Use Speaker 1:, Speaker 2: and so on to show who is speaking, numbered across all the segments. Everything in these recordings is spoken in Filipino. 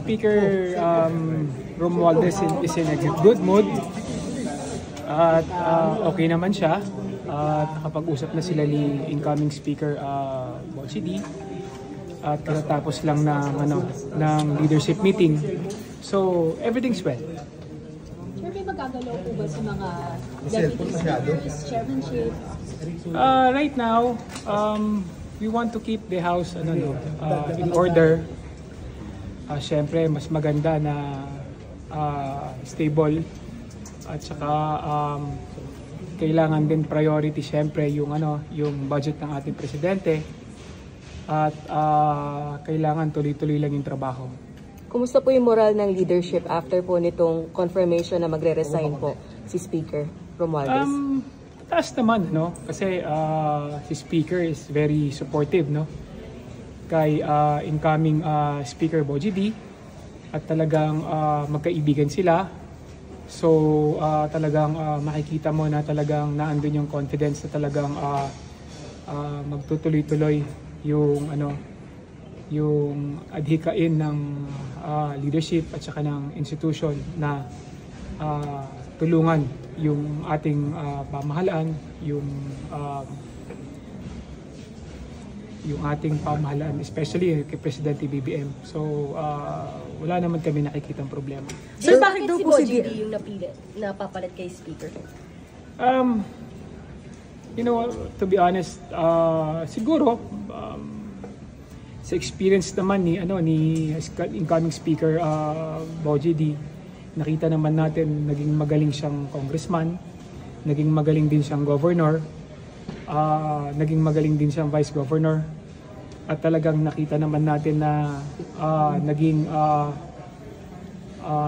Speaker 1: Speaker Romualdez is in a good mood at okay naman siya at nakapag-usap na sila ni incoming Speaker Boji D at katatapos lang ng leadership meeting, so everything's well.
Speaker 2: Sir, may magagalaw po ba sa mga deputy speakers, chairmanship?
Speaker 1: Right now, we want to keep the house in order. Siyempre, mas maganda na stable at saka kailangan din priority siyempre yung budget ng ating presidente at kailangan tuloy-tuloy lang yung trabaho.
Speaker 3: Kumusta po yung moral ng leadership after po nitong confirmation na magre-resign po si Speaker Romualdez?
Speaker 1: Taas naman, kasi si Speaker is very supportive, kay incoming Speaker Boji D at talagang magkaibigan sila. So talagang makikita mo na talagang naandun yung confidence na talagang magtutuloy-tuloy yung adhikain ng leadership at saka ng institution na tulungan yung ating pamahalaan, yung ating pamahalaan, especially kay Presidente BBM. So, wala naman kami nakikitang problema.
Speaker 2: Sir, bakit daw po si Boji D yung napapalit kay Speaker?
Speaker 1: To be honest, siguro, sa experience naman ni incoming Speaker Boji D, nakita naman natin naging magaling siyang congressman, naging magaling din siyang governor, naging magaling din siyang vice governor, at talagang nakita naman natin na naging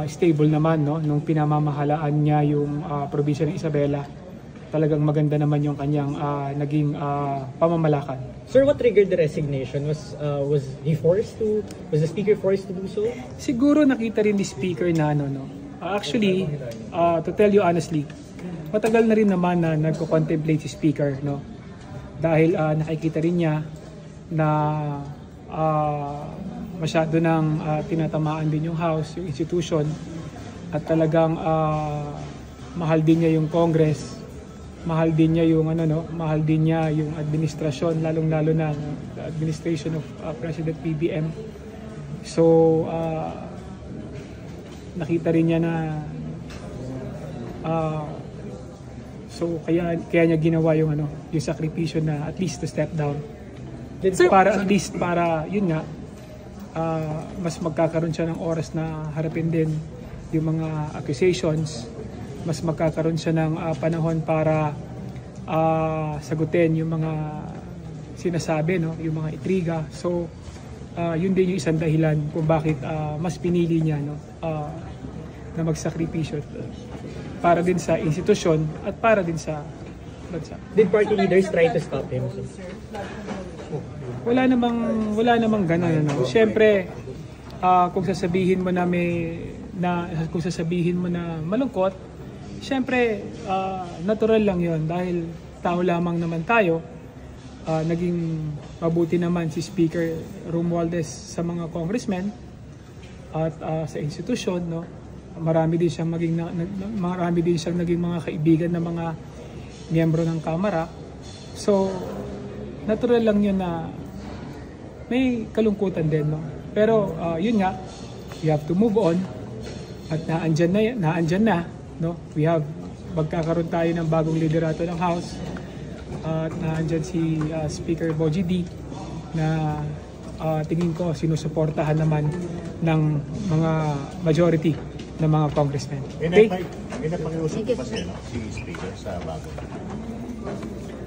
Speaker 1: stable naman nung pinamamahalaan niya yung probinsya ng Isabela. Talagang maganda naman yung kanyang naging pamamalakad.
Speaker 4: Sir, what triggered the resignation? Was the Speaker forced to do so?
Speaker 1: Siguro nakita rin ni Speaker na actually, to tell you honestly, matagal na rin naman na nagko-contemplate si Speaker, dahil nakikita rin niya na masyado nang tinatamaan din yung House, yung institution, at talagang mahal din niya yung Congress, mahal din niya yung mahal din niya yung administrasyon, lalong-lalo na the administration of President BBM. So nakita rin niya na so kaya niya ginawa yung sakripisyo na at least to step down. Para yun nga mas magkakaroon siya ng oras na harapin din yung mga accusations, mas magkakaroon siya ng panahon para sagutin yung mga sinasabi, yung mga intriga. So yun din yung isang dahilan kung bakit mas pinili niya na magsakripisyo para din sa institusyon at para din sa bansa.
Speaker 4: Did party leaders try to stop him?
Speaker 1: Wala namang gano'n. Siyempre, kung sasabihin mo na malungkot, siyempre natural lang 'yon dahil tao lamang naman tayo. Naging mabuti naman si Speaker Romualdez sa mga congressmen at sa institusyon, marami din siyang naging mga kaibigan ng mga miyembro ng Kamara. So natural lang 'yun na may kalungkutan din, pero yun nga, we have to move on at naandyan na, magkakaroon tayo ng bagong liderato ng House at naandyan si Speaker Boji D na tingin ko sinusuportahan naman ng mga majority ng mga congressmen. Okay?
Speaker 5: Pinapakiusap ba si Speaker sa bago?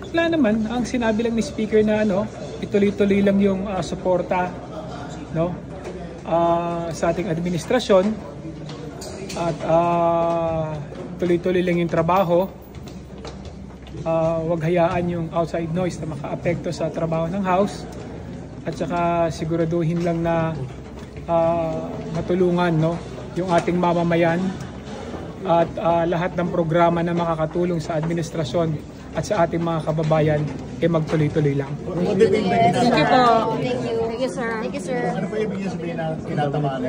Speaker 1: Wala naman. Ang sinabi lang ni Speaker na ituloy-tuloy lang yung suporta sa ating administrasyon at tuloy-tuloy lang yung trabaho. Huwag hayaan yung outside noise na makaapekto sa trabaho ng House at saka siguraduhin lang na matulungan yung ating mamamayan at lahat ng programa na makakatulong sa administrasyon at sa ating mga kababayan magtuloy-tuloy lang.
Speaker 2: Thank you po. Thank you, sir.
Speaker 5: Ano pa ibig sabihin na kinatamaan?